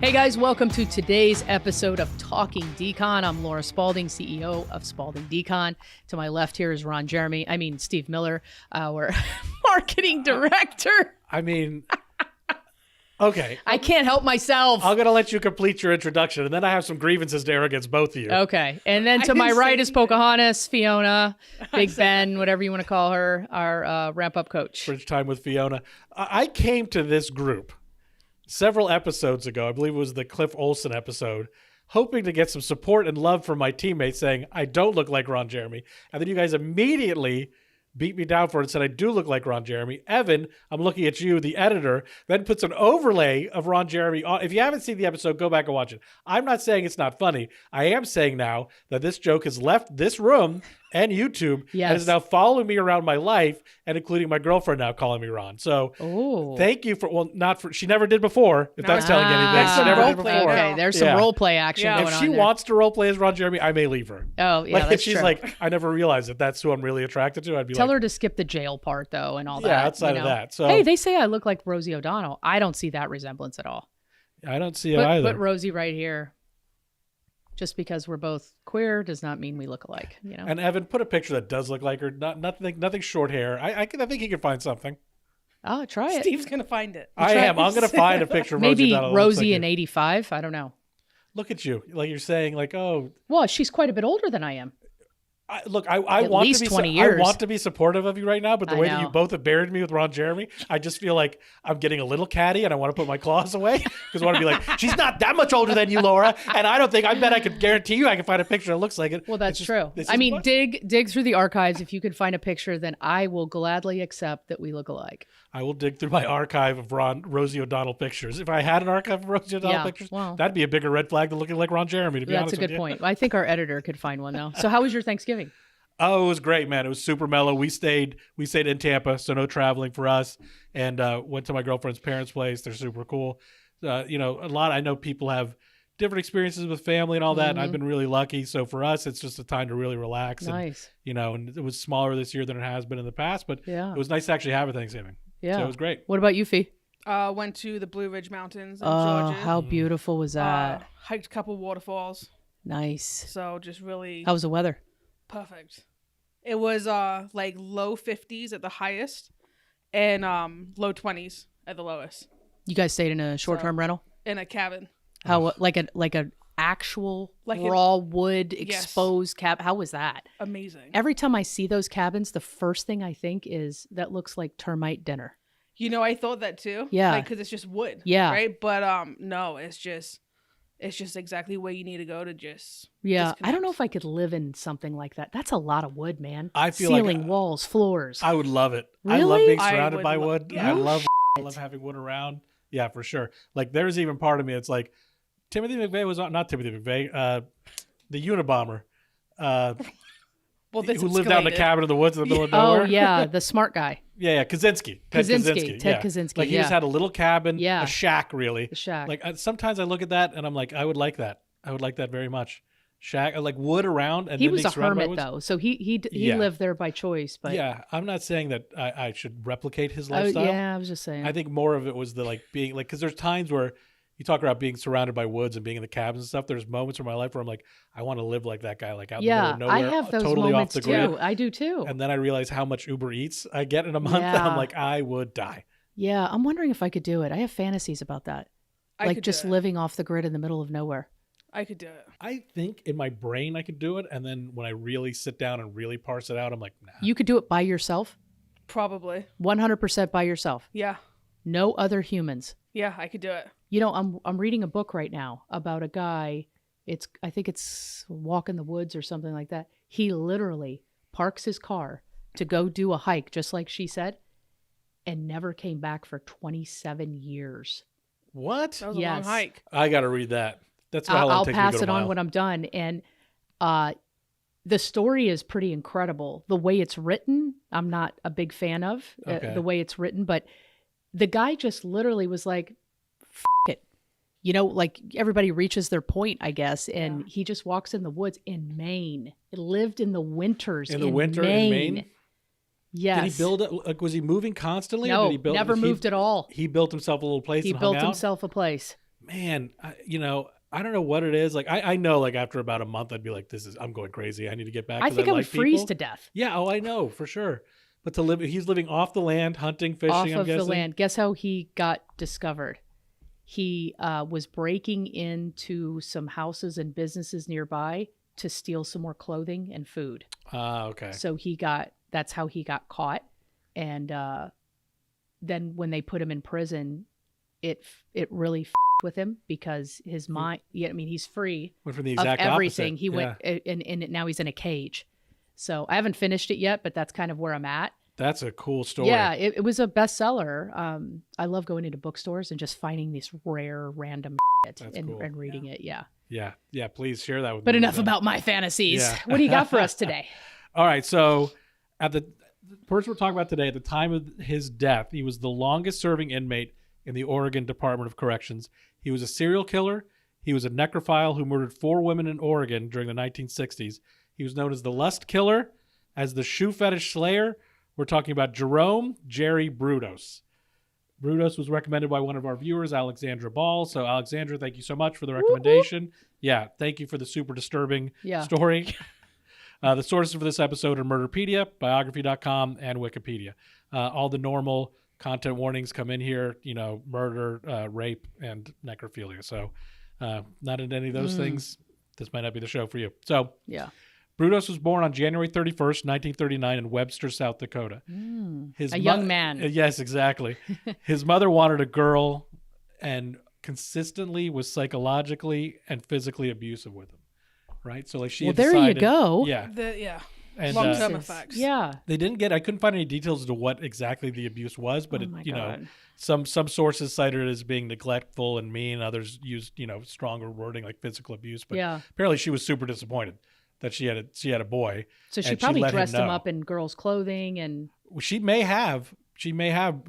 Hey guys, welcome to today's episode of Talking Decon. I'm Laura Spalding, CEO of Spalding Decon. To my left here is Steve Miller, our marketing director. Okay. I can't help myself. I'm going to let you complete your introduction, and then I have some grievances to air against both of you. Okay. And then to my right is Pocahontas, Fiona, Big Ben, whatever you want to call her, our ramp-up coach. Bridge time with Fiona. I came to this group several episodes ago, I believe it was the Cliff Olson episode, hoping to get some support and love from my teammates saying, I don't look like Ron Jeremy. And then you guys immediately beat me down for it and said I do look like Ron Jeremy. Evan, I'm looking at you, the editor, then puts an overlay of Ron Jeremy on. If you haven't seen the episode, go back and watch it. I'm not saying it's not funny. I am saying now that this joke has left this room and YouTube and is now following me around my life, and including my girlfriend now calling me Ron. So thank you for, she never did before, if that's telling you anything. She never did before. Okay, there's some role play action going on. If she wants to role play as Ron Jeremy, I may leave her. Oh, yeah, that's if she's true. Like, I never realized that's who I'm really attracted to, I'd be Tell her to skip the jail part, though, and all that. Yeah, outside of that. So, hey, they say I look like Rosie O'Donnell. I don't see that resemblance at all. I don't see it either. Put Rosie right here. Just because we're both queer does not mean we look alike, you know. And Evan, put a picture that does look like her. Nothing short hair. I think he can find something. Oh, try it. Steve's gonna find it. I'm gonna find a picture of Maybe Rosie in '85. I don't know. Look at you, like you're saying, like, oh. Well, she's quite a bit older than I am. I want to be 20 years. I want to be supportive of you right now, but the way that you both have buried me with Ron Jeremy, I just feel like I'm getting a little catty, and I want to put my claws away because I want to be like, she's not that much older than you, Laura, and I bet I could guarantee you I can find a picture that looks like it. Well, that's true. Dig through the archives. If you can find a picture, then I will gladly accept that we look alike. I will dig through my archive of Rosie O'Donnell pictures. If I had an archive of Rosie O'Donnell pictures, that'd be a bigger red flag than looking like Ron Jeremy, to be honest with you. That's a good point. I think our editor could find one, though. So how was your Thanksgiving? Oh, it was great, man. It was super mellow. We stayed in Tampa, so no traveling for us, and went to my girlfriend's parents' place. They're super cool. I know people have different experiences with family and all that, and I've been really lucky. So for us, it's just a time to really relax. Nice. And it was smaller this year than it has been in the past, but it was nice to actually have a Thanksgiving. Yeah. So it was great. What about you, Fee? Went to the Blue Ridge Mountains in Georgia. How beautiful was that? Hiked a couple waterfalls. Nice. So just really... How was the weather? Perfect. It was like low 50s at the highest and low 20s at the lowest. You guys stayed in a short-term rental? In a cabin. How like an actual raw wood exposed cabin? How was that? Amazing. Every time I see those cabins, the first thing I think is that looks like termite dinner. I thought that too. Yeah. Because it's just wood. Yeah. Right. But no, it's just exactly where you need to go to just disconnect. I don't know if I could live in something like that. That's a lot of wood, man. I feel ceiling, walls, floors. I would love it. Really? I love being surrounded by wood. Yeah. I love having wood around. Yeah, for sure. Like there's even part of me it's like Timothy McVeigh was not Timothy McVeigh, the Unabomber. Who lived out in a cabin in the woods in the middle of nowhere. Oh yeah, the smart guy. Yeah, Kaczynski. Ted Kaczynski. Like he just had a little cabin, a shack, really. A shack. Like sometimes I look at that and I'm like, I would like that. I would like that very much. Shack, like wood around. And he was a hermit though, so he lived there by choice. But yeah, I'm not saying that I should replicate his lifestyle. Yeah, I was just saying. I think more of it was the being like, because there's times where you talk about being surrounded by woods and being in the cabins and stuff. There's moments in my life where I'm like, I want to live like that guy, like out in the middle of nowhere, I have those totally moments off the grid. too. I do too. And then I realize how much Uber Eats I get in a month. And I'm like, I would die. Yeah, I'm wondering if I could do it. I have fantasies about that, like just living off the grid in the middle of nowhere. I could do it. I think in my brain I could do it, and then when I really sit down and really parse it out, I'm like, nah. You could do it by yourself? Probably. 100% by yourself? Yeah. No other humans? Yeah, I could do it. I'm reading a book right now about a guy. I think it's Walk in the Woods or something like that. He literally parks his car to go do a hike, just like she said, and never came back for 27 years. What? That was a long hike. I got to read that. That's how long it takes me to go to a mile. I'll pass it on when I'm done. And the story is pretty incredible. The way it's written, I'm not a big fan of the way it's written, but the guy just literally was like, F it. Like everybody reaches their point, I guess. And he just walks in the woods in Maine. It lived in the winters in Maine. Yes. Did he build it? Like, was he moving constantly? No, or did he build, never moved at all. He built himself a little place. He built himself a place. man, I don't know what it is. Like, I know, like, after about a month, I'd be like, I'm going crazy. I need to get back. I think I would freeze to death. Yeah. Oh, I know for sure. But he's living off the land, hunting, fishing. Off I'm of guessing. the land. Guess how he got discovered? He was breaking into some houses and businesses nearby to steal some more clothing and food. Okay. So that's how he got caught. And then when they put him in prison, it really with him because his mind, he's free went from the of exact everything. opposite. He went and now he's in a cage. So I haven't finished it yet, but that's kind of where I'm at. That's a cool story. Yeah, it was a bestseller. I love going into bookstores and just finding this rare, random and reading it. Yeah. Yeah. Please share that with me. But enough about my fantasies. Yeah. What do you got for us today? All right. So at the person we're talking about today, at the time of his death, he was the longest serving inmate in the Oregon Department of Corrections. He was a serial killer. He was a necrophile who murdered 4 women in Oregon during the 1960s. He was known as the Lust Killer, as the Shoe Fetish Slayer. We're talking about Jerome Jerry Brudos. Brudos was recommended by one of our viewers, Alexandra Ball. So, Alexandra, thank you so much for the recommendation. Whoop, whoop. Yeah, thank you for the super disturbing story. The sources for this episode are Murderpedia, Biography.com, and Wikipedia. All the normal content warnings come in here, murder, rape, and necrophilia. So, not into any of those things. This might not be the show for you. So, yeah. Brudos was born on January 31st, 1939 in Webster, South Dakota. A young man. Yes, exactly. His mother wanted a girl and consistently was psychologically and physically abusive with him. Right? So like she had there decided, you go. Yeah. And, long-term effects. Yeah. They didn't I couldn't find any details as to what exactly the abuse was, but some sources cited it as being neglectful and mean. Others used, stronger wording like physical abuse. But apparently she was super disappointed that she had a boy. So she probably dressed him up in girls' clothing and she may have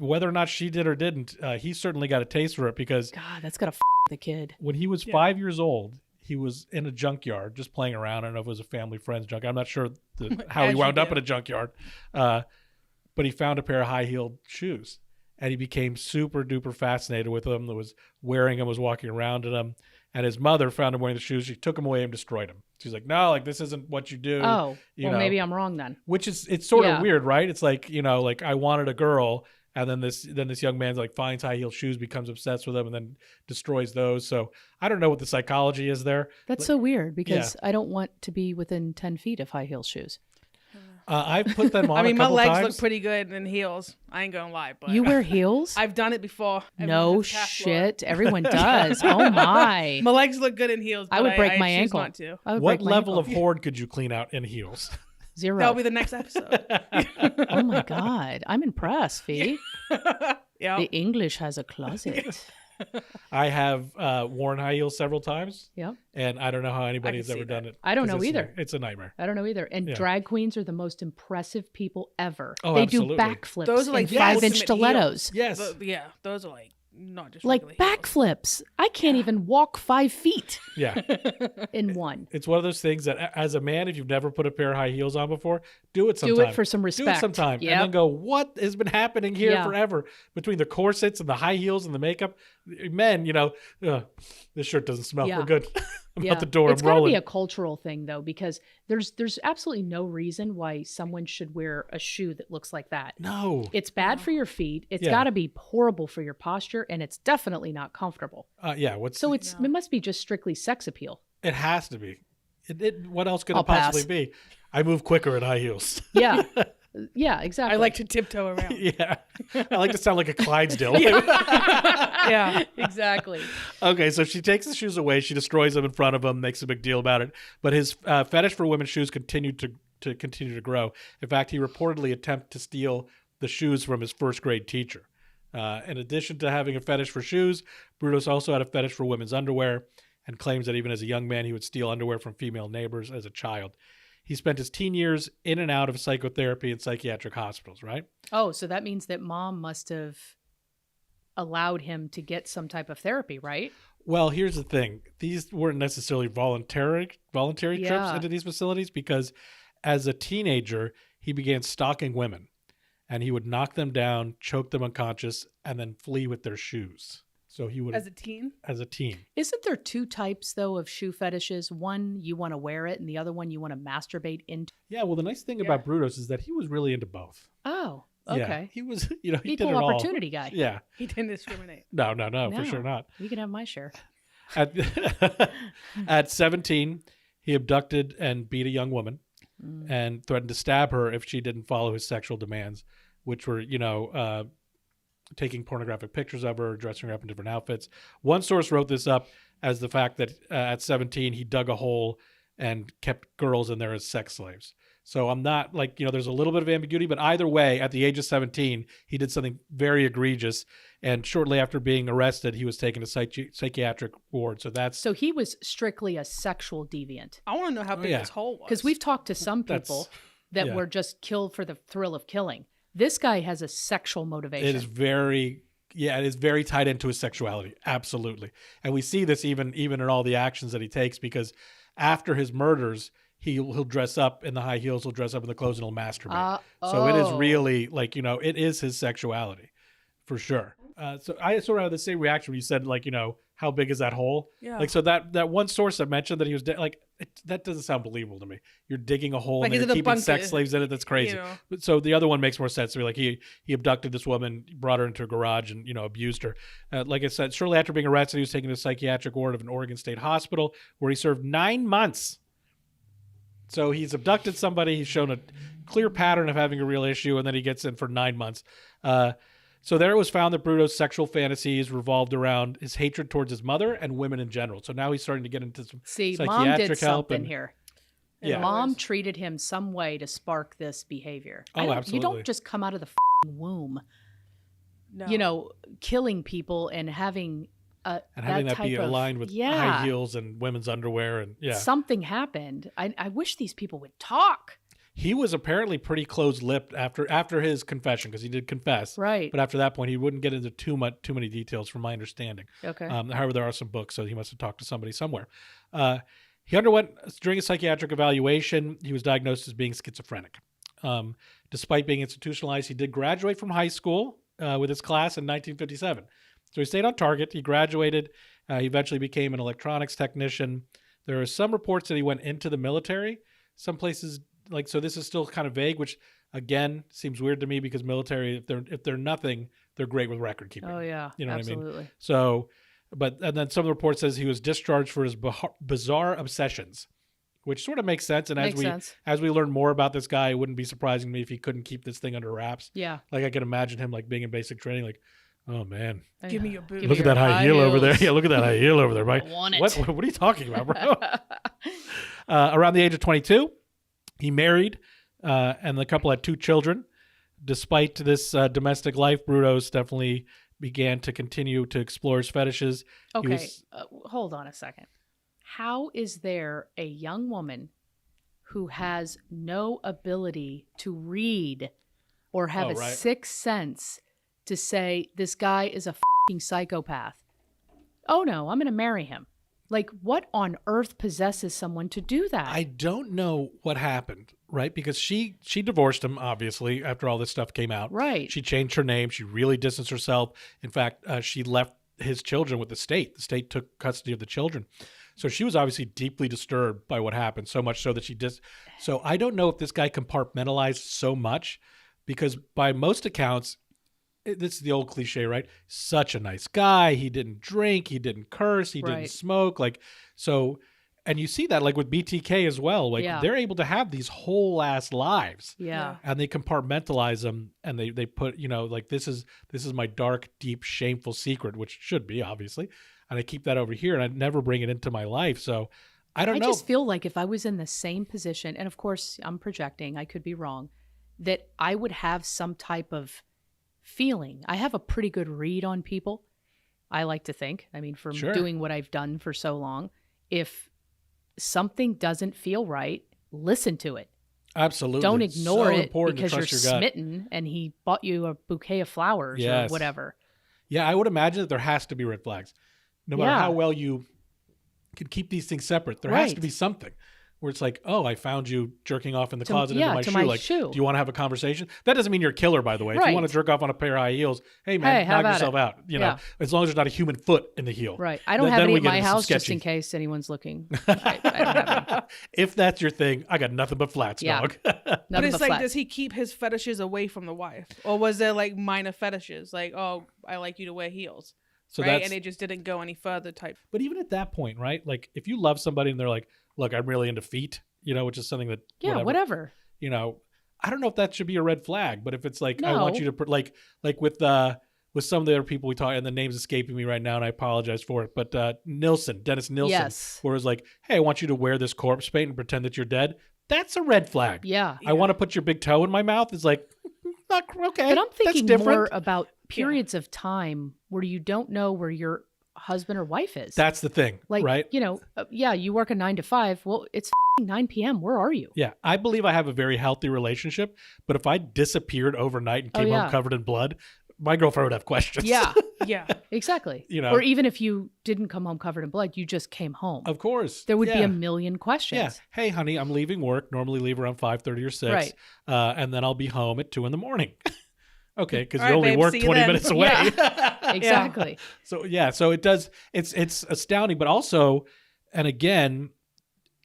whether or not she did or didn't. He certainly got a taste for it because God, that's gotta the kid. When he was 5 years old, he was in a junkyard just playing around. I don't know if it was a family friend's junkyard. I'm not sure how he wound up in a junkyard. But he found a pair of high-heeled shoes. And he became super duper fascinated with them. Was wearing them, was walking around in them. And his mother found him wearing the shoes. She took him away and destroyed him. She's like, no, like this isn't what you do. Oh, maybe I'm wrong then. Which it's sort of weird, right? It's like, like I wanted a girl, and then this young man's like finds high heel shoes, becomes obsessed with them, and then destroys those. So I don't know what the psychology is there. That's so weird because I don't want to be within 10 feet of high heel shoes. I've put them on. My legs look pretty good in heels. I ain't gonna lie, but you wear heels? I've done it before. No shit, everyone does. Oh my! My legs look good in heels. But I would break my ankle. Not to. What level of hoard could you clean out in heels? 0. That'll be the next episode. Oh my God, I'm impressed, Fee. Yeah. The English has a closet. I have worn high heels several times. Yeah. And I don't know how anybody has ever done it. I don't know either. It's a nightmare. I don't know either. And drag queens are the most impressive people ever. Oh, they absolutely. do backflips. Those are like 5-inch stilettos. Yes. Those are like not just like backflips. I can't even walk 5 feet. Yeah. In one. It's one of those things that as a man, if you've never put a pair of high heels on before, do it sometime. Do it for some respect. Do it sometime. Yep. And then go, what has been happening here forever? Between the corsets and the high heels and the makeup. Men, this shirt doesn't smell. We're good. I'm out the door. It's got to be a cultural thing, though, because there's absolutely no reason why someone should wear a shoe that looks like that. No. It's bad for your feet. It's got to be horrible for your posture, and it's definitely not comfortable. It must be just strictly sex appeal. It has to be. What else could it possibly be? I move quicker in high heels. Yeah. Yeah, exactly. I like to tiptoe around. Yeah. I like to sound like a Clydesdale. Yeah, exactly. Okay, so she takes the shoes away. She destroys them in front of him, makes a big deal about it. But his fetish for women's shoes continued to grow. In fact, he reportedly attempted to steal the shoes from his first grade teacher. In addition to having a fetish for shoes, Brudos also had a fetish for women's underwear and claims that even as a young man, he would steal underwear from female neighbors as a child. He spent his teen years in and out of psychotherapy and psychiatric hospitals, right? Oh, so that means that mom must have allowed him to get some type of therapy, right? Well, here's the thing. These weren't necessarily voluntary trips into these facilities because as a teenager, he began stalking women and he would knock them down, choke them unconscious, and then flee with their shoes. So he would As a teen? As a teen. Isn't there two types, though, of shoe fetishes? One, you want to wear it, and the other one, you want to masturbate into. Yeah, well, the nice thing about Brudos is that he was really into both. Oh, okay. Yeah, he was, he did Equal it all. opportunity guy. Yeah. He didn't discriminate. No, for sure not. You can have my share. At 17, he abducted and beat a young woman and threatened to stab her if she didn't follow his sexual demands, which were, taking pornographic pictures of her, dressing her up in different outfits. One source wrote this up as the fact that at 17, he dug a hole and kept girls in there as sex slaves. So I'm not there's a little bit of ambiguity, but either way, at the age of 17, he did something very egregious. And shortly after being arrested, he was taken to psychiatric ward. So he was strictly a sexual deviant. I want to know how big his hole was. Because we've talked to some people that were just killed for the thrill of killing. This guy has a sexual motivation. It is very tied into his sexuality. Absolutely. And we see this even in all the actions that he takes, because after his murders, he'll dress up in the high heels, he'll dress up in the clothes, and he'll masturbate. So it is really it is his sexuality for sure. So I sort of had the same reaction when you said, how big is that hole? Yeah. So that one source that mentioned that he was that doesn't sound believable to me. You're digging a hole and you're keeping sex slaves in it. That's crazy. So the other one makes more sense to me. He abducted this woman, brought her into a garage, and abused her. Like I said, shortly after being arrested, he was taken to a psychiatric ward of an Oregon State hospital where he served 9 months. So he's abducted somebody. He's shown a clear pattern of having a real issue, and then he gets in for 9 months. So there it was found that Brudos' sexual fantasies revolved around his hatred towards his mother and women in general. So now he's starting to get into some psychiatric mom did help. Something here. Yeah. Mom treated him some way to spark this behavior. Oh, absolutely. You don't just come out of the womb, killing people and having that be aligned with high heels and women's underwear. And something happened. I wish these people would talk. He was apparently pretty close-lipped after his confession, because he did confess. Right. But after that point, he wouldn't get into too many details, from my understanding. Okay. However, there are some books, so he must have talked to somebody somewhere. He underwent, during a psychiatric evaluation, he was diagnosed as being schizophrenic. Despite being institutionalized, he did graduate from high school with his class in 1957. So he stayed on target. He graduated. He eventually became an electronics technician. There are some reports that he went into the military. Some places, so this is still kind of vague, which again seems weird to me, because military, if they're nothing, they're great with record keeping. Oh yeah, you know absolutely. what I mean? So, and then some of the reports says he was discharged for his bizarre obsessions, which sort of makes sense. And as we learn more about this guy, it wouldn't be surprising to me if he couldn't keep this thing under wraps. Yeah, I can imagine him being in basic training, oh man, give me your boot. Look at that high heel over there. Yeah, look at that high heel over there, Mike. I want it. What are you talking about, bro? Around the age of 22, he married, and the couple had 2 children. Despite this domestic life, Brudos definitely began to continue to explore his fetishes. Okay, hold on a second. How is there a young woman who has no ability to read or have sixth sense to say this guy is a fucking psychopath? Oh no, I'm going to marry him. What on earth possesses someone to do that? I don't know what happened, right? Because she divorced him, obviously, after all this stuff came out. Right. She changed her name. She really distanced herself. In fact, she left his children with the state. The state took custody of the children. So she was obviously deeply disturbed by what happened, so much so that So I don't know if this guy compartmentalized so much, because by most accounts, this is the old cliche, right? Such a nice guy. He didn't drink. He didn't curse. He didn't smoke. And you see that with BTK as well. They're able to have these whole ass lives. Yeah. And they compartmentalize them, and they put, this is my dark, deep, shameful secret, which should be, obviously. And I keep that over here, and I never bring it into my life. So I don't know. I just feel like if I was in the same position, and of course I'm projecting, I could be wrong, that I would have some type of feeling. I have a pretty good read on people, I like to think. I mean, from doing what I've done for so long, if something doesn't feel right, listen to it. Absolutely. Don't ignore it because you're your smitten and he bought you a bouquet of flowers or whatever. Yeah, I would imagine that there has to be red flags. No matter how well you can keep these things separate, there has to be something. where it's like, oh, I found you jerking off in the closet into my to shoe. my Like, shoe. do you want to have a conversation? That doesn't mean you're a killer, by the way. If you want to jerk off on a pair of high heels, hey man, knock yourself out. You know, as long as there's not a human foot in the heel. Right. I don't have any at my house just in case anyone's looking. I don't have any. If that's your thing, I got nothing but flats, dog. But it's like, does he keep his fetishes away from the wife, or was there like minor fetishes, like, oh, I like you to wear heels? So right, and it just didn't go any further type. But even at that point, right? Like, if you love somebody and they're like, look, I'm really into feet, you know, which is something that whatever. You know, I don't know if that should be a red flag, but if it's like, I want you to put like with some of the other people we talk, and the name's escaping me right now, and I apologize for it, but Dennis Nilsson, where it's like, hey, I want you to wear this corpse paint and pretend that you're dead. That's a red flag. Yeah. I want to put your big toe in my mouth. It's like, not okay. But I'm thinking more about periods of time where you don't know where your husband or wife is. That's the thing, like, right? You know, you work a 9 to 5. Well, it's 9 p.m. Where are you? Yeah, I believe I have a very healthy relationship, but if I disappeared overnight and came home covered in blood, my girlfriend would have questions. Yeah, yeah, exactly. You know, or even if you didn't come home covered in blood, you just came home. Of course, there would be a million questions. Yeah. Hey, honey, I'm leaving work. Normally leave around 5:30 or 6, right? And then I'll be home at 2 a.m. Okay, because you only work 20 minutes away. Yeah. Exactly. So it does. It's astounding, but also, and again,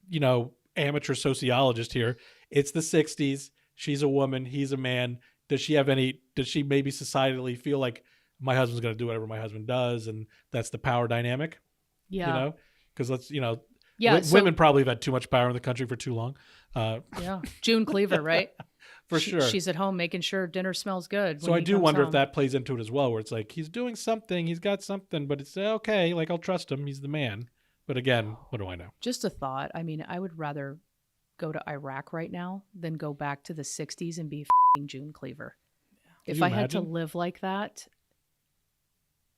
you know, amateur sociologist here. It's the 60s. She's a woman. He's a man. Does she maybe societally feel like my husband's going to do whatever my husband does, and that's the power dynamic? Yeah. You know, because women probably have had too much power in the country for too long. June Cleaver, right? For sure. She's at home making sure dinner smells good. So I do wonder if that plays into it as well, where it's like, he's doing something, he's got something, but it's okay. Like, I'll trust him. He's the man. But again, what do I know? Just a thought. I mean, I would rather go to Iraq right now than go back to the 60s and be June Cleaver. If I had to live like that,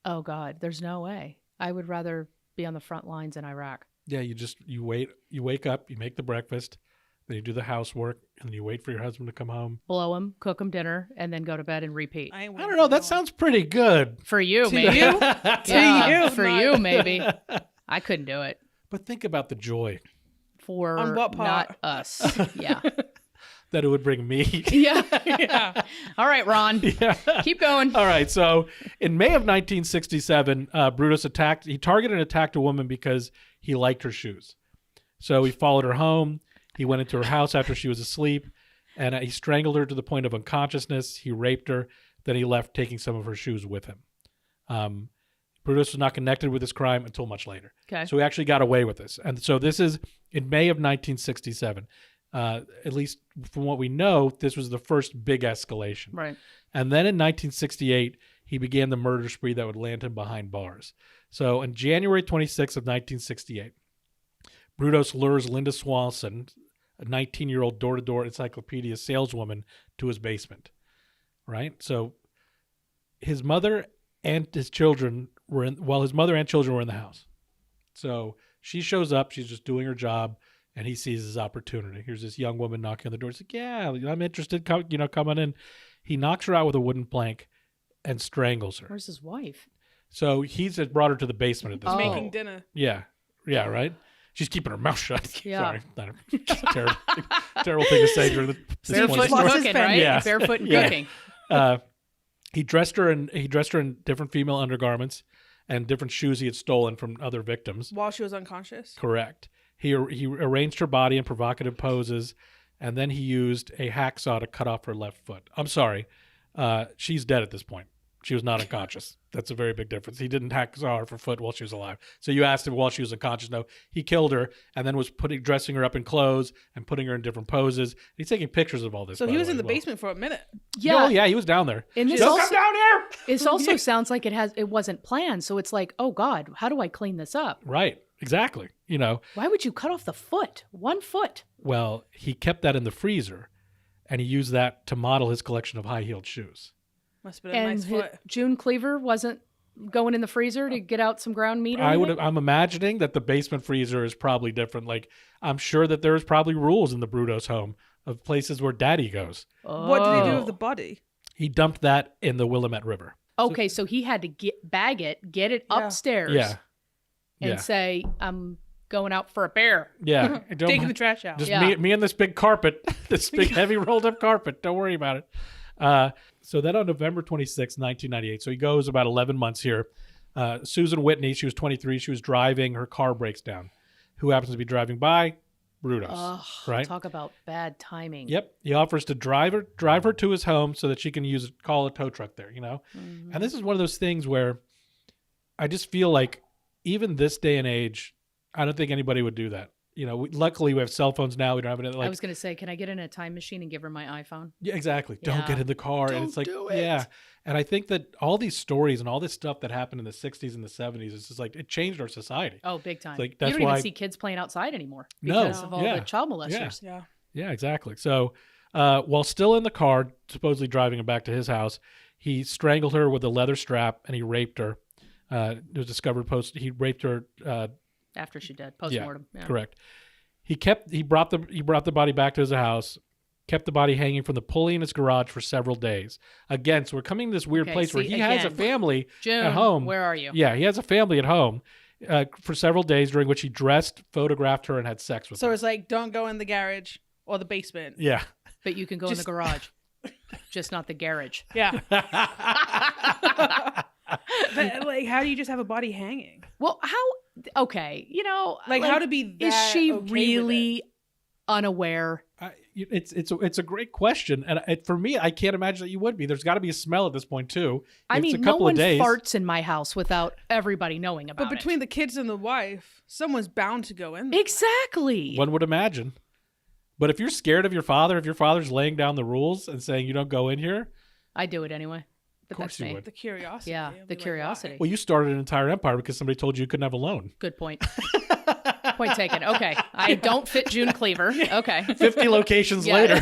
oh God, there's no way. I would rather be on the front lines in Iraq. Yeah, you wake up, you make the breakfast, then you do the housework, and then you wait for your husband to come home. Blow him, cook him dinner, and then go to bed and repeat. I don't know. That sounds pretty good. For you, maybe. For you, maybe. I couldn't do it. But think about the joy. For not us. Yeah. That it would bring me. Yeah. All right, Ron. Yeah. Keep going. All right. So in May of 1967, Brudos targeted and attacked a woman because he liked her shoes. So he followed her home. He went into her house after she was asleep, and he strangled her to the point of unconsciousness. He raped her. Then he left, taking some of her shoes with him. Brudos was not connected with this crime until much later. Okay. So he actually got away with this. And so this is in May of 1967. At least from what we know, this was the first big escalation. Right. And then in 1968, he began the murder spree that would land him behind bars. So on January 26th of 1968, Brudos lures Linda Swanson, a 19-year-old door-to-door encyclopedia saleswoman, to his basement. Right? So his mother and his children his mother and children were in the house. So she shows up, she's just doing her job, and he sees his opportunity. Here's this young woman knocking on the door. He's like, yeah, I'm interested, coming in. He knocks her out with a wooden plank and strangles her. Where's his wife? So he's brought her to the basement at this point. Making dinner. Yeah, right? She's keeping her mouth shut. Yeah. Sorry. Terrible thing to say during this barefoot point. and cooking, right? Yeah. Barefoot and cooking. He dressed her in different female undergarments and different shoes he had stolen from other victims. While she was unconscious? Correct. He arranged her body in provocative poses, and then he used a hacksaw to cut off her left foot. I'm sorry. She's dead at this point. She was not unconscious. That's a very big difference. He didn't hacksaw her for foot while she was alive. So you asked him while she was unconscious. No, he killed her and then was dressing her up in clothes and putting her in different poses. He's taking pictures of all this. So he was in the basement for a minute. Yeah. Oh, yeah, he was down there. And this come down here. This also sounds like it wasn't planned. So it's like, oh God, how do I clean this up? Right. Exactly. Why would you cut off the foot? 1 foot. Well, he kept that in the freezer, and he used that to model his collection of high-heeled shoes. Must have been a nice foot. June Cleaver wasn't going in the freezer to get out some ground meat? I'm imagining that the basement freezer is probably different. Like, I'm sure that there's probably rules in the Brudos home of places where daddy goes. Oh. What did he do with the body? He dumped that in the Willamette River. Okay, so he had to bag it, get it upstairs. Yeah. And say, I'm going out for a bear. Yeah. Taking the trash out. Just me and this big carpet, this big heavy rolled up carpet. Don't worry about it. So then on November 26, 1998, so he goes about 11 months here. Susan Whitney, she was 23. She was driving. Her car breaks down. Who happens to be driving by? Brudos, right? Talk about bad timing. Yep. He offers to drive her to his home so that she can call a tow truck there, Mm-hmm. And this is one of those things where I just feel like even this day and age, I don't think anybody would do that. Luckily we have cell phones now. We don't have it. I was going to say, can I get in a time machine and give her my iPhone? Yeah, exactly. Yeah. Don't get in the car. Don't and it's like, do it. Yeah. And I think that all these stories and all this stuff that happened in the 60s and the 70s is just like, it changed our society. Oh, big time. Like, you don't even see kids playing outside anymore because of all the child molesters. Yeah, exactly. So while still in the car, supposedly driving him back to his house, he strangled her with a leather strap and he raped her. It was discovered he raped her after she died, post-mortem. Yeah, correct. He brought the body back to his house, kept the body hanging from the pulley in his garage for several days. Again, so we're coming to this weird place where he has a family at home. Where are you? Yeah, he has a family at home for several days, during which he dressed, photographed her, and had sex with her. So it's like, don't go in the garage or the basement. Yeah. But you can go in the garage, just not the garage. Yeah. But like, how do you just have a body hanging? Well, how? Okay, how to be that? Is she okay really unaware? It's a great question, and for me, I can't imagine that you would be. There's got to be a smell at this point too. I mean, no one farts in my house without everybody knowing about it. But between the kids and the wife, someone's bound to go in there. Exactly. One would imagine. But if you're scared of your father, if your father's laying down the rules and saying you don't go in here, I do it anyway. But of course that's me. Would. The curiosity. Yeah, the curiosity. Well, you started an entire empire because somebody told you couldn't have a loan. Good point. Point taken. Okay. I don't fit June Cleaver. Okay. 50 locations later.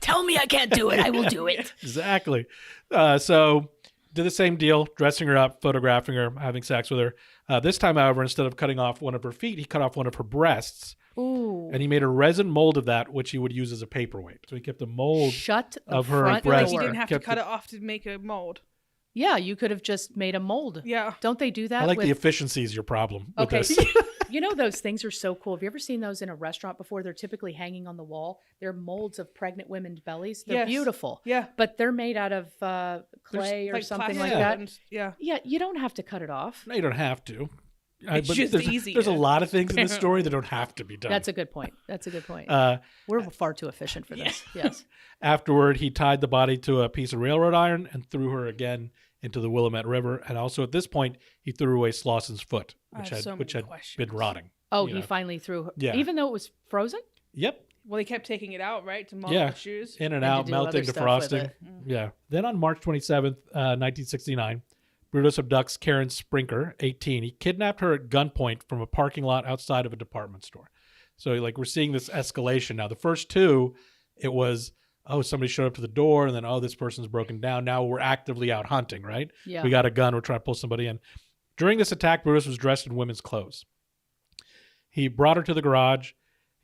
Tell me I can't do it. I will do it. Exactly. So did the same deal, dressing her up, photographing her, having sex with her. This time, however, instead of cutting off one of her feet, he cut off one of her breasts. Ooh. And he made a resin mold of that, which he would use as a paperweight. So he kept a mold of her breast. He didn't have to cut it off to make a mold. Yeah, you could have just made a mold. Yeah. Don't they do that? I like the efficiency is your problem with okay. this. Those things are so cool. Have you ever seen those in a restaurant before? They're typically hanging on the wall. They're molds of pregnant women's bellies. They're beautiful. Yeah. But they're made out of clay or something like that. Yeah. Yeah, you don't have to cut it off. No, you don't have to. It's just easy. There's a lot of things in this story that don't have to be done. That's a good point. We're far too efficient for this. Yes. Afterward, he tied the body to a piece of railroad iron and threw her again into the Willamette River. And also at this point, he threw away Slauson's foot, which had been rotting. Oh, he finally threw her. Yeah. Even though it was frozen? Yep. Well, he kept taking it out, right? To mold the shoes. In and out, melting, defrosting. Yeah. Then on March 27th, 1969, Brudos abducts Karen Sprinker, 18. He kidnapped her at gunpoint from a parking lot outside of a department store. So we're seeing this escalation. Now, the first two, it was, somebody showed up to the door, and then, this person's broken down. Now we're actively out hunting, right? Yeah. We got a gun. We're trying to pull somebody in. During this attack, Brudos was dressed in women's clothes. He brought her to the garage,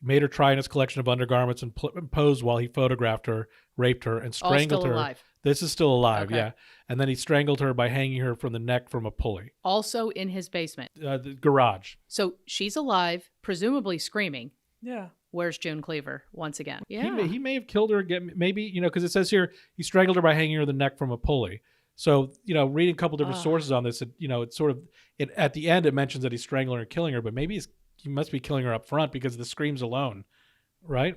made her try in his collection of undergarments, and posed while he photographed her, raped her, and strangled her. Alive. This is still alive, okay. Yeah. And then he strangled her by hanging her from the neck from a pulley. Also in his basement. The garage. So she's alive, presumably screaming. Yeah. Where's June Cleaver once again? Yeah. He may have killed her again. Maybe, because it says here he strangled her by hanging her the neck from a pulley. So, reading a couple different sources on this, it's sort of, at the end it mentions that he's strangling her and killing her, but maybe he must be killing her up front because of the screams alone, right?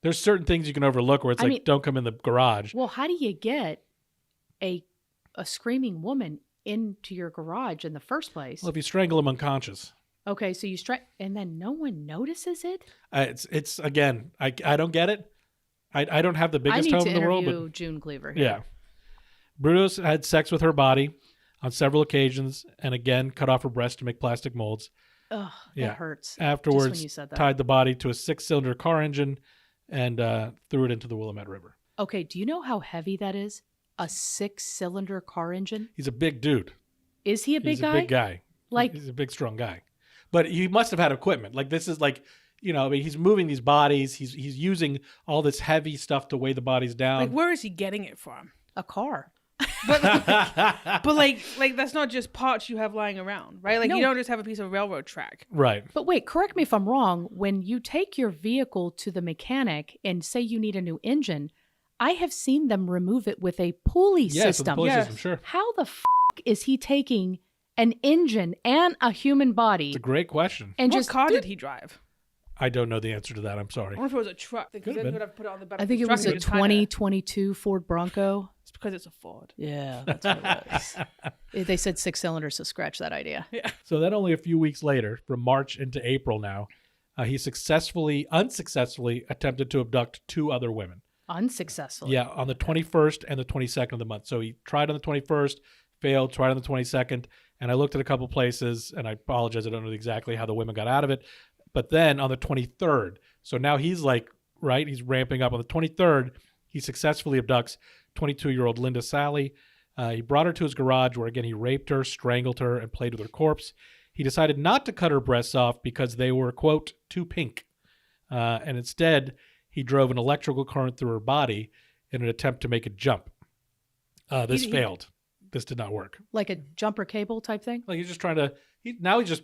There's certain things you can overlook where it's don't come in the garage. Well, how do you get a screaming woman into your garage in the first place? Well, if you strangle them unconscious. Okay, so you and then no one notices it? It's again, I don't get it. I don't have the biggest home in the world. I need to interview June Cleaver here. Yeah. Brudos had sex with her body on several occasions and again cut off her breast to make plastic molds. Ugh, that hurts. Afterwards, when you said that. Tied the body to a 6-cylinder car engine and threw it into the Willamette River. Okay, do you know how heavy that is? A 6-cylinder car engine? He's a big dude. Is he a big guy? He's a big guy. He's a big, strong guy. But he must have had equipment. This is he's moving these bodies. He's using all this heavy stuff to weigh the bodies down. Where is he getting it from? A car. but like that's not just parts you have lying around, right? Like you don't just have a piece of railroad track. Right. But wait, correct me if I'm wrong. When you take your vehicle to the mechanic and say you need a new engine, I have seen them remove it with a pulley system. Pulley system, sure. How the is he taking an engine and a human body? It's a great question. And what car did he drive? I don't know the answer to that. I'm sorry. I wonder if it was a truck. Because they would have put it on the back. I think it was a 2022 Ford Bronco. It's because it's a Ford. Yeah, that's what it was. They said 6 cylinders, so scratch that idea. Yeah. So then only a few weeks later, from March into April now, he unsuccessfully attempted to abduct 2 other women. Unsuccessfully? Yeah, on the 21st and the 22nd of the month. So he tried on the 21st, failed, tried on the 22nd, and I looked at a couple places, and I apologize, I don't know exactly how the women got out of it. But then on the 23rd, so now he's like, right, he's ramping up. On the 23rd, he successfully abducts 22-year-old Linda Sally. He brought her to his garage where, again, he raped her, strangled her, and played with her corpse. He decided not to cut her breasts off because they were, quote, too pink. And instead, he drove an electrical current through her body in an attempt to make it jump. This failed. This did not work. Like a jumper cable type thing? Like he's just trying to, now he's just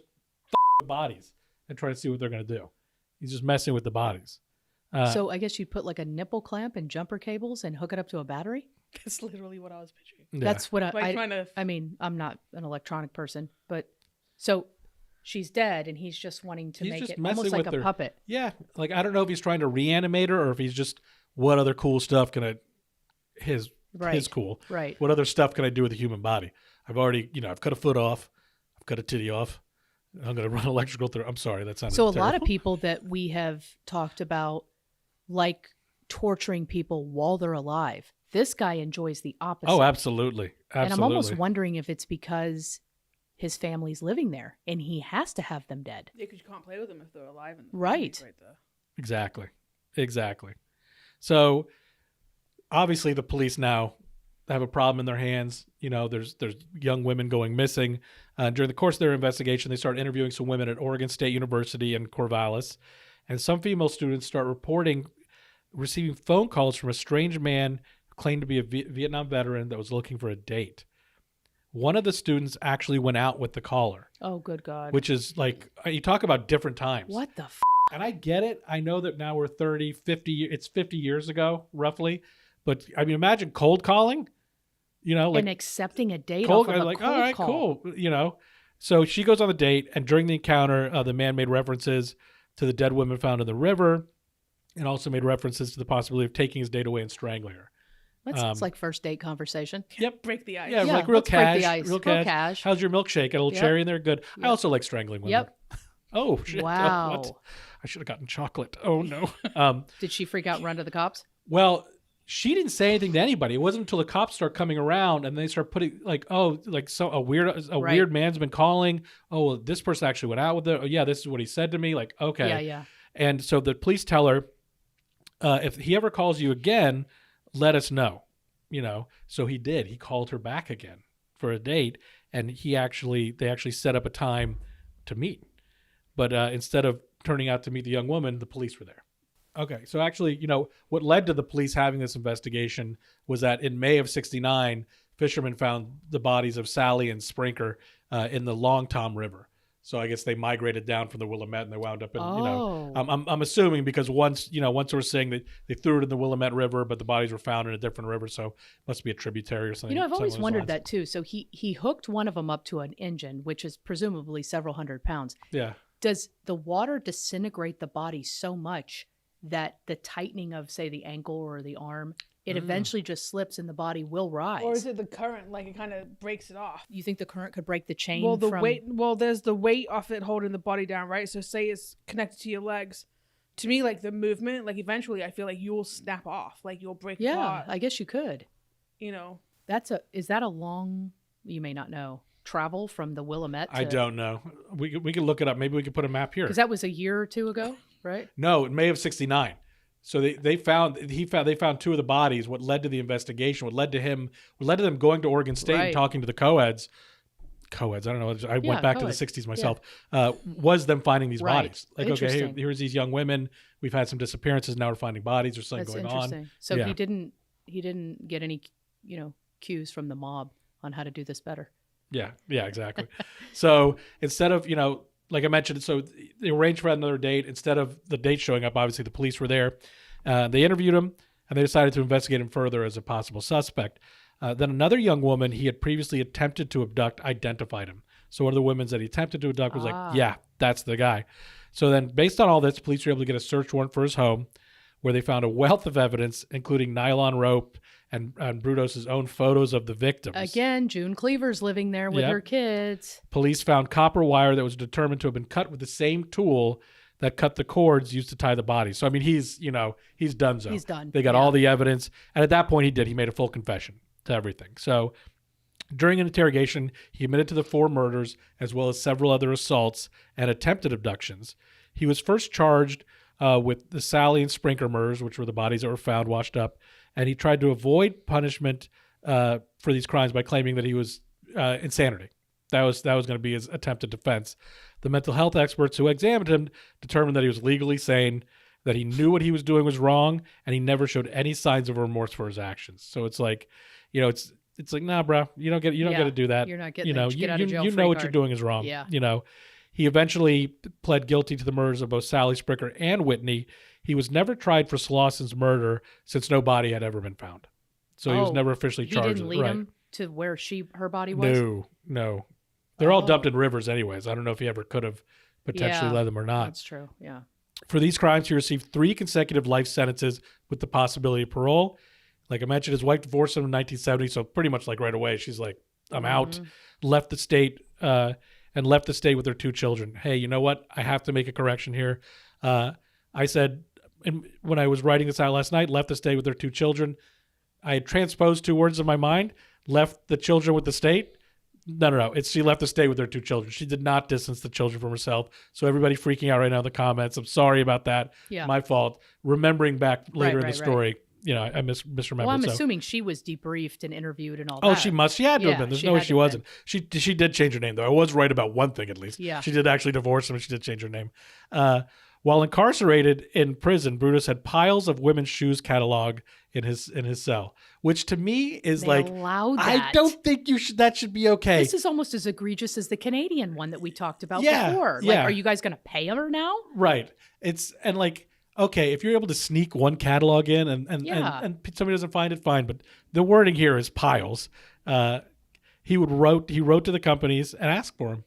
the bodies and trying to see what they're going to do. He's just messing with the bodies. So I guess you'd put like a nipple clamp and jumper cables and hook it up to a battery? That's literally what I was picturing. Yeah. That's what I mean, I'm not an electronic person, but so she's dead and he's just wanting to make it almost like a puppet. Yeah. Like, I don't know if he's trying to reanimate her or if he's just, what other cool stuff can I, his cool. Right. What other stuff can I do with a human body? I've already, I've cut a foot off. I've cut a titty off. I'm going to run electrical through. I'm sorry. That sounded terrible. So a lot of people that we have talked about like torturing people while they're alive. This guy enjoys the opposite. Oh, absolutely. And I'm almost wondering if it's because his family's living there and he has to have them dead. Yeah, because you can't play with them if they're alive. Right. Right there. Exactly. So obviously the police now have a problem in their hands. There's young women going missing. During the course of their investigation, they start interviewing some women at Oregon State University in Corvallis. And some female students start receiving phone calls from a strange man who claimed to be a Vietnam veteran that was looking for a date. One of the students actually went out with the caller. Oh, good God. Which is like, you talk about different times. What the And I get it. I know that now we're 30, 50, it's 50 years ago, roughly. But I mean, imagine cold calling, and accepting a date off of a like, cold all right, call. cool. So she goes on the date, and during the encounter, the man made references to the dead women found in the river, and also made references to the possibility of taking his date away and strangling her. It's like first date conversation. Yep. Break the ice. Yeah, like real cash. Break the ice. Real cash. How's your milkshake? A little cherry in there? Good. Yep. I also like strangling women. Yep. Oh, shit. Wow. What? I should have gotten chocolate. Oh, no. Did she freak out and run to the cops? Well, she didn't say anything to anybody. It wasn't until the cops start coming around and they start putting a weird man's been calling. Oh, well, this person actually went out with her. Oh, yeah, this is what he said to me. Like, okay. Yeah. And so the police tell her, if he ever calls you again, let us know. So he did. He called her back again for a date, and they actually set up a time to meet. But instead of turning out to meet the young woman, the police were there. Okay, so actually, what led to the police having this investigation was that in May of '69, fishermen found the bodies of Sally and Sprinker in the Long Tom River. So I guess they migrated down from the Willamette and they wound up in, I'm assuming because once we're saying that they threw it in the Willamette River, but the bodies were found in a different river. So it must be a tributary or something. I've always wondered that too. So he hooked one of them up to an engine, which is presumably several hundred pounds. Yeah. Does the water disintegrate the body so much that the tightening of, say, the ankle or the arm, it eventually just slips and the body will rise? Or is it the current, like it kind of breaks it off? You think the current could break the chain? Well, there's the weight of it holding the body down, right? So say it's connected to your legs. To me, like the movement, like eventually I feel like you'll snap off, like you'll break apart. Yeah, I guess you could. Is that a long, you may not know, travel from the Willamette to... I don't know. We could look it up. Maybe we could put a map here. Because that was a year or two ago, right? No, in May of '69. So they found 2 of the bodies. What led to the investigation? What led to them going to Oregon State and talking to the co-eds? I don't know. I went back to the '60s myself. Was them finding these bodies? Like, okay, here's these young women. We've had some disappearances. Now we're finding bodies. There's something going on. So he didn't get any, cues from the mob on how to do this better. Yeah, exactly. So instead of, like I mentioned, so they arranged for another date. Instead of the date showing up, obviously the police were there. They interviewed him, and they decided to investigate him further as a possible suspect. Then another young woman he had previously attempted to abduct identified him. So one of the women that he attempted to abduct was like, yeah, that's the guy. So then based on all this, police were able to get a search warrant for his home, where they found a wealth of evidence, including nylon rope and Brudos' own photos of the victims. Again, June Cleaver's living there with her kids. Police found copper wire that was determined to have been cut with the same tool that cut the cords used to tie the body. So, I mean, he's donezo. He's done. They got all the evidence. And at that point, he made a full confession to everything. So during an interrogation, he admitted to the 4 murders, as well as several other assaults and attempted abductions. He was first charged with the Sally and Sprinkler murders, which were the bodies that were found washed up. And he tried to avoid punishment for these crimes by claiming that he was insanity. That was going to be his attempted defense. The mental health experts who examined him determined that he was legally sane, that he knew what he was doing was wrong, and he never showed any signs of remorse for his actions. So it's like, it's like, nah, bro, you don't get to do that. You're not getting get out of jail free what card. You're doing is wrong. Yeah. He eventually pled guilty to the murders of both Sally Sprinkler and Whitney. He was never tried for Slausen's murder since no body had ever been found. So he was never officially charged. He didn't lead him to where her body was? No. They're all dumped in rivers anyways. I don't know if he ever could have potentially led them or not. That's true, yeah. For these crimes, he received 3 consecutive life sentences with the possibility of parole. Like I mentioned, his wife divorced him in 1970, so pretty much like right away, she's like, I'm out. Left the state with their 2 children. Hey, you know what? I have to make a correction here. I said, when I was writing this out last night, left the state with their 2 children. I had transposed 2 words in my mind, left the children with the state. No. She left the state with their 2 children. She did not distance the children from herself. So everybody freaking out right now in the comments. I'm sorry about that. Yeah. My fault. Remembering back later in the story, I misremembered. Well, I'm assuming she was debriefed and interviewed and all that. She must. She had to have been. There's no way she wasn't. She did change her name, though. I was right about one thing, at least. Yeah. She did actually divorce him, and she did change her name. While incarcerated in prison, Brudos had piles of women's shoes catalog in his cell, which to me is I don't think that should be okay. This is almost as egregious as the Canadian one that we talked about before. Are you guys going to pay her now? Right. Okay, if you're able to sneak one catalog in and somebody doesn't find it, fine. But the wording here is piles. He wrote to the companies and asked for them.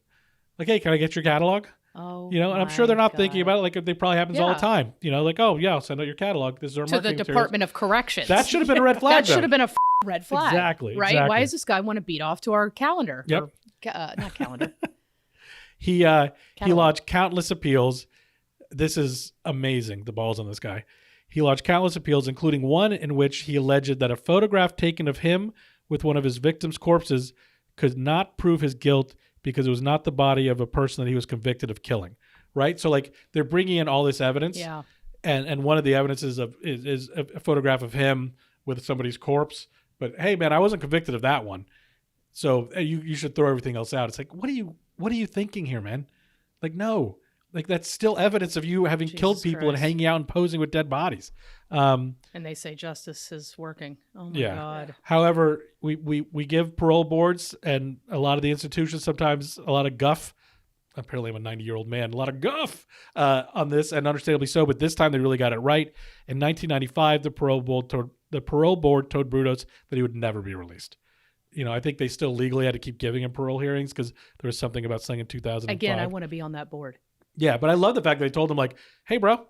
Like, hey, can I get your catalog? Oh, and I'm sure they're not thinking about it. Like, they probably happens all the time. I'll send out your catalog. This is our to the Department of Corrections. That should have been a red flag. That should have been a red flag. Exactly. Right? Exactly. Why does this guy want to beat off to our calendar? Yep. Not calendar. He lodged countless appeals. This is amazing, the balls on this guy. He lodged countless appeals, including one in which he alleged that a photograph taken of him with one of his victims' corpses could not prove his guilt because it was not the body of a person that he was convicted of killing, right? So, they're bringing in all this evidence, and one of the evidences is a photograph of him with somebody's corpse. But hey, man, I wasn't convicted of that one, so you should throw everything else out. It's like, what are you thinking here, man? No. That's still evidence of you having killed people and hanging out and posing with dead bodies. And they say justice is working. Oh my God. However, we give parole boards and a lot of the institutions sometimes a lot of guff. Apparently I'm a 90-year-old man. A lot of guff on this, and understandably so. But this time they really got it right. In 1995, the parole board told Brudos that he would never be released. I think they still legally had to keep giving him parole hearings because there was something about something in 2005. Again, I want to be on that board. Yeah, but I love the fact that they told him, hey, bro,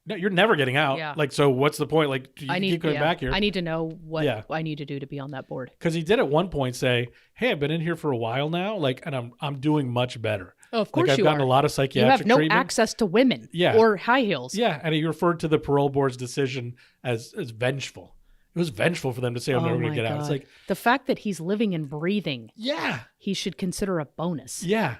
no, you're never getting out. Yeah. So what's the point? You keep coming back here. I need to know what I need to do to be on that board. Because he did at one point say, hey, I've been in here for a while now, and I'm doing much better. Oh, of course I've gotten a lot of psychiatric treatment. You have no access to women or high heels. Yeah, and he referred to the parole board's decision as vengeful. It was vengeful for them to say, I'm never going to get out. It's the fact that he's living and breathing. Yeah. He should consider a bonus. Yeah.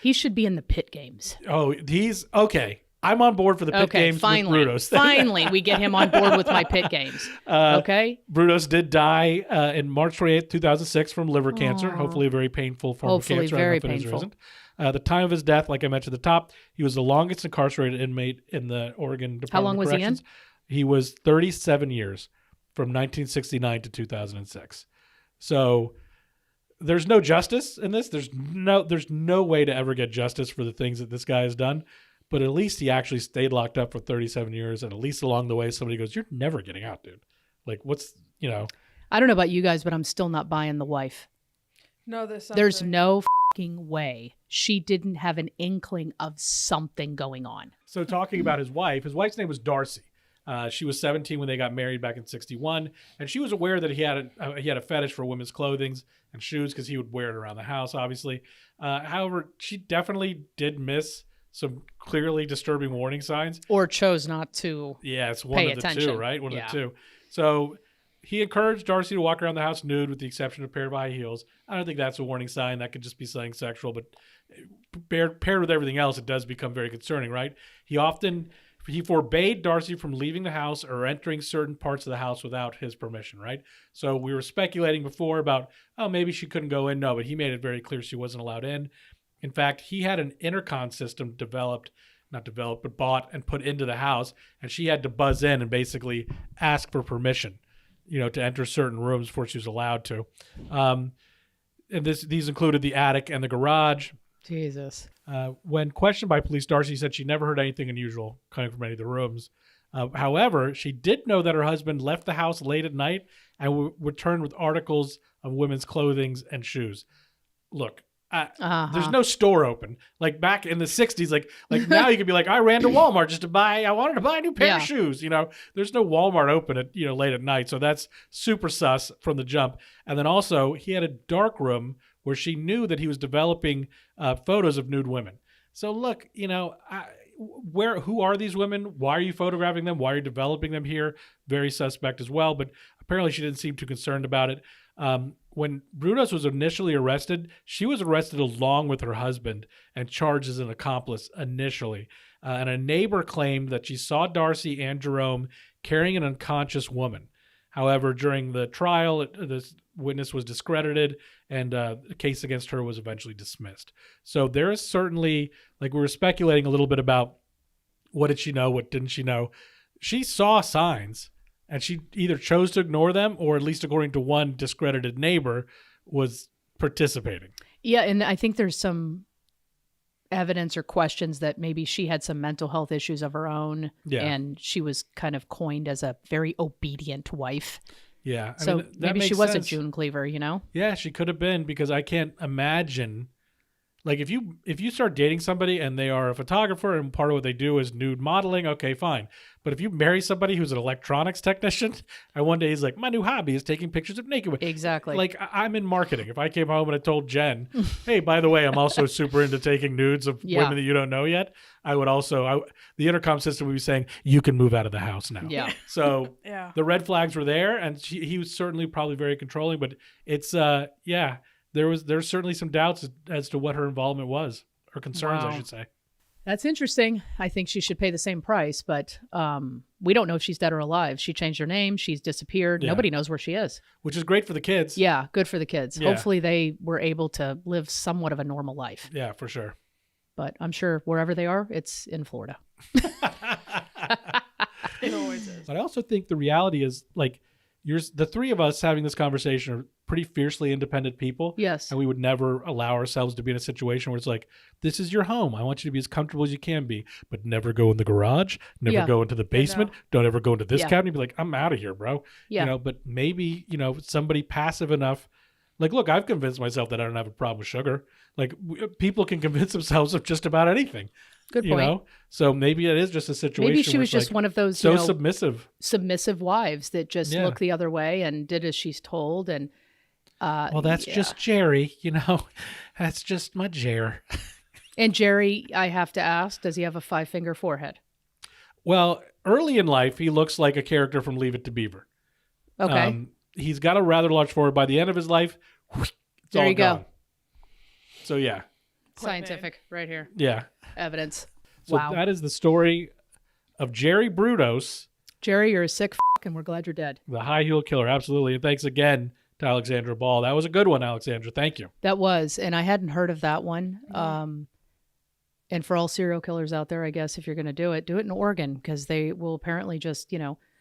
He should be in the pit games. Oh, he's okay. I'm on board for the pit games finally, with Brudos. Finally, we get him on board with my pit games. Okay. Brudos did die in March 28th, 2006 from liver cancer. Hopefully a very painful form of cancer. Very painful. The time of his death, like I mentioned at the top, he was the longest incarcerated inmate in the Oregon Department How long of Corrections. was he in? He was 37 years from 1969 to 2006. So there's no justice in this. There's no way to ever get justice for the things that this guy has done. But at least he actually stayed locked up for 37 years. And at least along the way, somebody goes, "You're never getting out, dude." Like, I don't know about you guys, but I'm still not buying the wife. No, there's no fucking way she didn't have an inkling of something going on. So talking about his wife's name was Darcy. She was 17 when they got married back in '61, and she was aware that he had a fetish for women's clothing and shoes because he would wear it around the house, obviously. However, she definitely did miss some clearly disturbing warning signs, or chose not to. Yeah, it's one of the two, right? One of the two. So he encouraged Darcy to walk around the house nude, with the exception of a pair of high heels. I don't think that's a warning sign. That could just be something sexual, but paired with everything else, it does become very concerning, right? He forbade Darcy from leaving the house or entering certain parts of the house without his permission, right? So we were speculating before about, maybe she couldn't go in. No, but he made it very clear she wasn't allowed in. In fact, he had an intercom system bought and put into the house, and she had to buzz in and basically ask for permission, to enter certain rooms before she was allowed to. And these included the attic and the garage. Jesus. When questioned by police, Darcy said she never heard anything unusual coming from any of the rooms. However, she did know that her husband left the house late at night and returned with articles of women's clothing and shoes. Look, there's no store open. Like back in the 60s, like now you could be like, I ran to Walmart I wanted to buy a new pair of shoes. There's no Walmart open at, late at night. So that's super sus from the jump. And then also he had a dark room where she knew that he was developing photos of nude women. So look, who are these women? Why are you photographing them? Why are you developing them here? Very suspect as well. But apparently she didn't seem too concerned about it. When Brudos was initially arrested, she was arrested along with her husband and charged as an accomplice initially. And a neighbor claimed that she saw Darcy and Jerome carrying an unconscious woman. However, during the trial, this witness was discredited, and the case against her was eventually dismissed. So there is certainly, we were speculating a little bit about what did she know, what didn't she know. She saw signs, and she either chose to ignore them, or at least according to one discredited neighbor, was participating. Yeah, and I think there's some evidence or questions that maybe she had some mental health issues of her own, and she was kind of coined as a very obedient wife. Yeah. So maybe she was a June Cleaver, Yeah, she could have been, because I can't imagine, if you start dating somebody and they are a photographer and part of what they do is nude modeling, okay, fine. But if you marry somebody who's an electronics technician and one day he's like, my new hobby is taking pictures of naked women. Exactly. I'm in marketing. If I came home and I told Jen, hey, by the way, I'm also super into taking nudes of women that you don't know yet, I would also, the intercom system would be saying, you can move out of the house now. Yeah. So the red flags were there, and he was certainly probably very controlling, but it's, there's certainly some doubts as to what her involvement was, or concerns, I should say. That's interesting. I think she should pay the same price, but we don't know if she's dead or alive. She changed her name. She's disappeared. Yeah. Nobody knows where she is. Which is great for the kids. Yeah, good for the kids. Yeah. Hopefully they were able to live somewhat of a normal life. Yeah, for sure. But I'm sure wherever they are, it's in Florida. It always is. But I also think the reality is, the three of us having this conversation are pretty fiercely independent people. Yes. And we would never allow ourselves to be in a situation where it's like, this is your home. I want you to be as comfortable as you can be, but never go in the garage, never go into the basement. Don't ever go into this cabinet. Be like, I'm out of here, bro. Yeah. But maybe, somebody passive enough. Look, I've convinced myself that I don't have a problem with sugar. People can convince themselves of just about anything. Good point. So maybe it is just a situation. Maybe she was just one of those submissive wives that just look the other way and did as she's told. And well, that's just Jerry. That's just my Jer. And Jerry, I have to ask, does he have a 5-finger forehead? Well, early in life, he looks like a character from Leave It to Beaver. Okay. He's got a rather large forehead. By the end of his life, it's there all you gone. Go. So yeah. Scientific, right here. Yeah. Evidence. So wow. That is the story of Jerry Brudos. Jerry, you're a sick and we're glad you're dead. The high heel killer, absolutely. And thanks again to Alexandra Ball. That was a good one, Alexandra. Thank you. That was, and I hadn't heard of that one. And for all serial killers out there, I guess if you're going to do it in Oregon, because they will apparently just,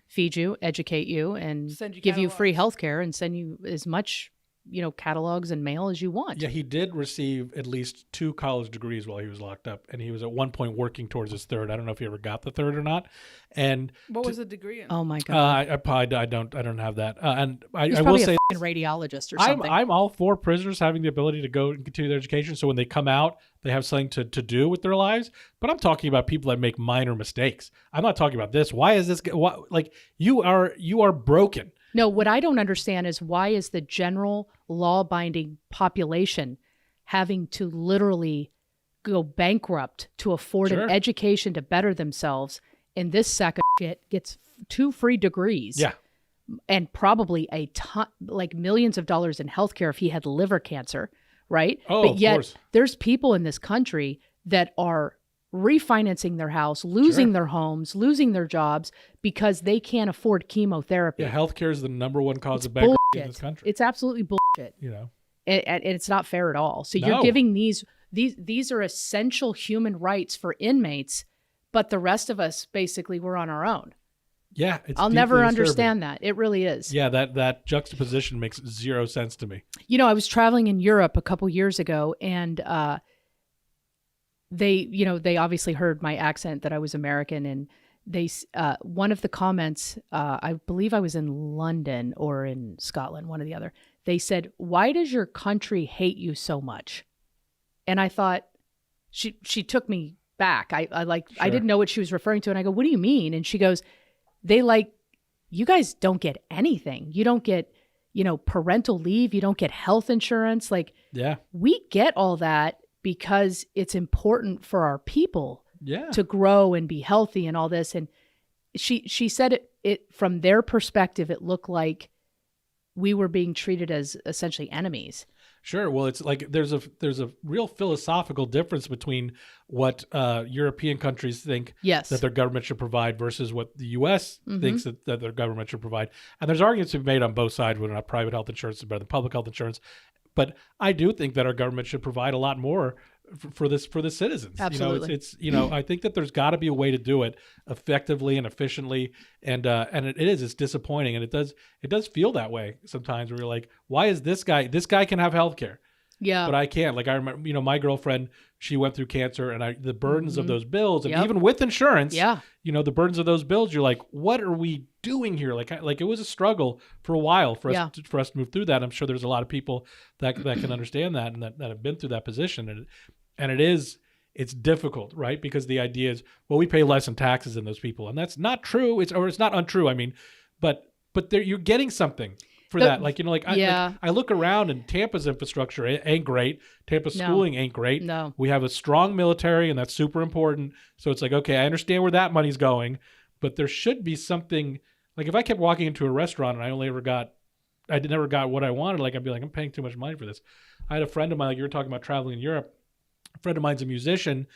feed you, educate you, and give you free health care and send you as much catalogs and mail as you want. Yeah, he did receive at least 2 college degrees while he was locked up, and he was at one point working towards his third. I don't know if he ever got the third or not. And what was the degree in? Oh my god! I don't have that. And He's I will say, a radiologist or something. I'm all for prisoners having the ability to go and continue their education, so when they come out, they have something to do with their lives. But I'm talking about people that make minor mistakes. I'm not talking about this. Why is this? Like you are broken. No, what I don't understand is why is the general law-abiding population having to literally go bankrupt to afford an education to better themselves, and this sack of shit gets 2 free degrees. Yeah. And probably a ton, like millions of dollars in healthcare if he had liver cancer, right? Oh, but yet of course. There's people in this country that are refinancing their house, losing their homes, losing their jobs because they can't afford chemotherapy. Yeah, healthcare is the number 1 cause of bankruptcy in this country. It's absolutely bullshit. And it's not fair at all. So you're giving these are essential human rights for inmates, but the rest of us basically we're on our own. Yeah, it's I'll never understand that. It really is. Yeah, that juxtaposition makes 0 sense to me. I was traveling in Europe a couple years ago, and they obviously heard my accent that I was American, and they one of the comments, I believe I was in London or in Scotland, one or the other. They said, "Why does your country hate you so much?" And I thought she took me back. I didn't know what she was referring to, and I go, "What do you mean?" And she goes, you guys don't get anything. You don't get, parental leave. You don't get health insurance. We get all that because it's important for our people to grow and be healthy and all this. And she said it from their perspective, it looked like we were being treated as essentially enemies. Sure. Well, it's like there's a real philosophical difference between what European countries think that their government should provide versus what the U.S. thinks that their government should provide. And there's arguments to be made on both sides whether or not private health insurance is better than public health insurance. But I do think that our government should provide a lot more for the citizens. Absolutely. I think that there's got to be a way to do it effectively and efficiently, and it's disappointing, and it does feel that way sometimes where you're like, why is this guy can have healthcare, but I can't. Like I remember, my girlfriend, she went through cancer, and the burdens of those bills, and even with insurance, the burdens of those bills, you're like, what are we doing here? Like it was a struggle for a while for us to move through that. I'm sure there's a lot of people that can understand that and that have been through that position, and it's difficult, right? Because the idea is, well, we pay less in taxes than those people, and that's not true. It's not untrue. I mean, but you're getting something for that. I look around, and Tampa's infrastructure ain't great. Tampa's schooling ain't great. No. We have a strong military, and that's super important. So it's like, okay, I understand where that money's going, but there should be something. Like if I kept walking into a restaurant and I never got what I wanted, like I'd be like, I'm paying too much money for this. I had a friend of mine, like you were talking about traveling in Europe. A friend of mine's a musician.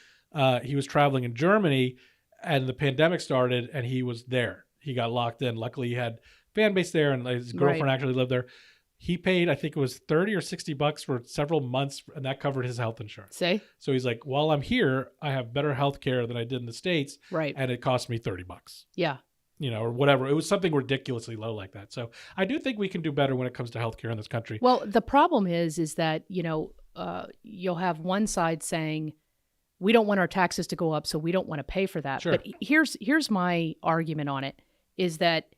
He was traveling in Germany, and the pandemic started, and he was there. He got locked in. Luckily, he had fan base there, and his girlfriend actually lived there. He paid, I think it was $30 or $60 for several months, and that covered his health insurance. So he's like, while I'm here, I have better health care than I did in the States, and it cost me $30. Yeah. Or whatever. It was something ridiculously low like that. So I do think we can do better when it comes to healthcare in this country. Well, the problem is that, you'll have one side saying, we don't want our taxes to go up, so we don't want to pay for that. Sure. But here's my argument on it, is that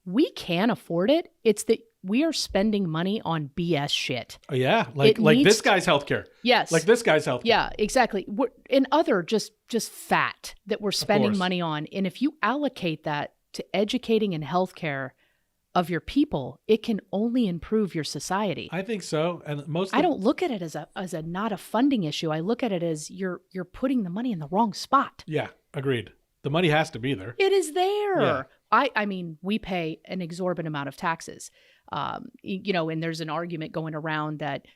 we can afford it. It's that we are spending money on BS shit. Oh, yeah. Like this guy's healthcare. Yes. Like this guy's healthcare. Yeah, exactly. And other just fat that we're spending money on. And if you allocate that to educating and healthcare of your people, it can only improve your society. I think so. And I don't look at it as a not a funding issue. I look at it as you're putting the money in the wrong spot. Yeah, agreed. The money has to be there. It is there. Yeah. I mean, we pay an exorbitant amount of taxes. And there's an argument going around that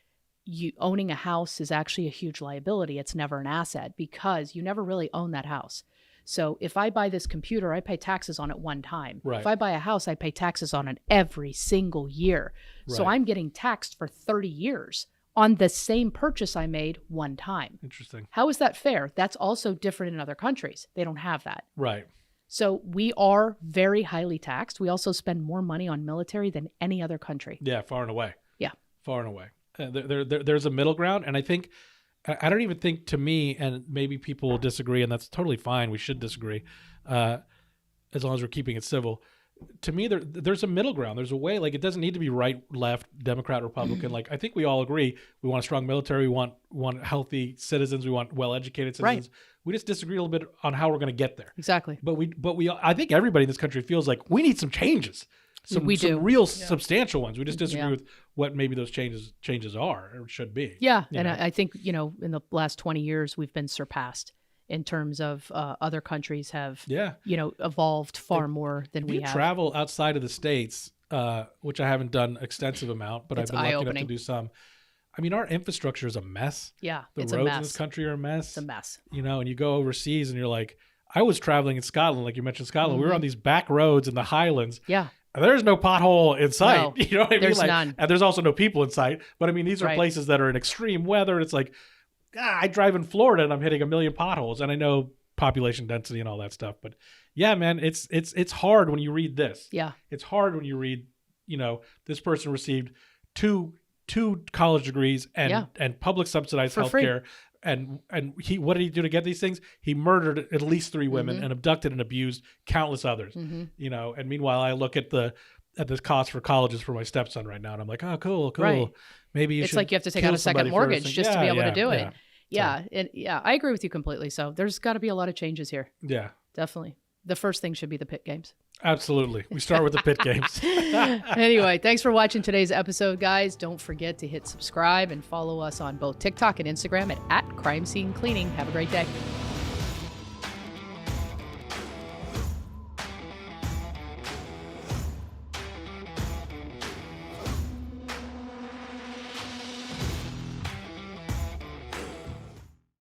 owning a house is actually a huge liability. It's never an asset because you never really own that house. So if I buy this computer, I pay taxes on it one time. Right. If I buy a house, I pay taxes on it every single year. Right. So I'm getting taxed for 30 years on the same purchase I made one time. Interesting. How is that fair? That's also different in other countries. They don't have that. Right. So we are very highly taxed. We also spend more money on military than any other country. Yeah, far and away. Yeah. far and away. There's a middle ground, and I don't even think, to me, and maybe people will disagree, and that's totally fine. We should disagree, as long as we're keeping it civil. To me, there's a middle ground. There's a way. Like, it doesn't need to be right, left, Democrat, Republican. Like, I think we all agree we want a strong military. We want healthy citizens. We want well-educated citizens. Right. We just disagree a little bit on how we're going to get there. Exactly. But I think everybody in this country feels like we need some changes. Some real substantial ones. We just disagree with what maybe those changes are or should be. Yeah, and I think, in the last 20 years, we've been surpassed in terms of other countries have, evolved far more than we have. You travel outside of the States, which I haven't done extensive amount, but I've been lucky enough to do some. I mean, our infrastructure is a mess. Yeah, it's roads in this country are a mess. It's a mess. And you go overseas and you're like, I was traveling in Scotland, like you mentioned Scotland. We were on these back roads in the Highlands. Yeah. And there's no pothole in sight. No, you know what I mean? There's none. And there's also no people in sight. But I mean, these are places that are in extreme weather. It's like, I drive in Florida and I'm hitting 1 million potholes. And I know population density and all that stuff. But yeah, man, it's hard when you read this. Yeah. It's hard when you read, this person received two college degrees and public subsidized healthcare. And what did he do to get these things? He murdered at least 3 women and abducted and abused countless others. And meanwhile, I look at the cost for colleges for my stepson right now, and I'm like, oh, cool. Right. Maybe it's like you have to take out a second mortgage just to be able to do it. Yeah, I agree with you completely. So there's got to be a lot of changes here. Yeah, definitely. The first thing should be the pit games. Absolutely. We start with the pit games. Anyway, thanks for watching today's episode, guys. Don't forget to hit subscribe and follow us on both TikTok and Instagram at Crime Scene Cleaning. Have a great day.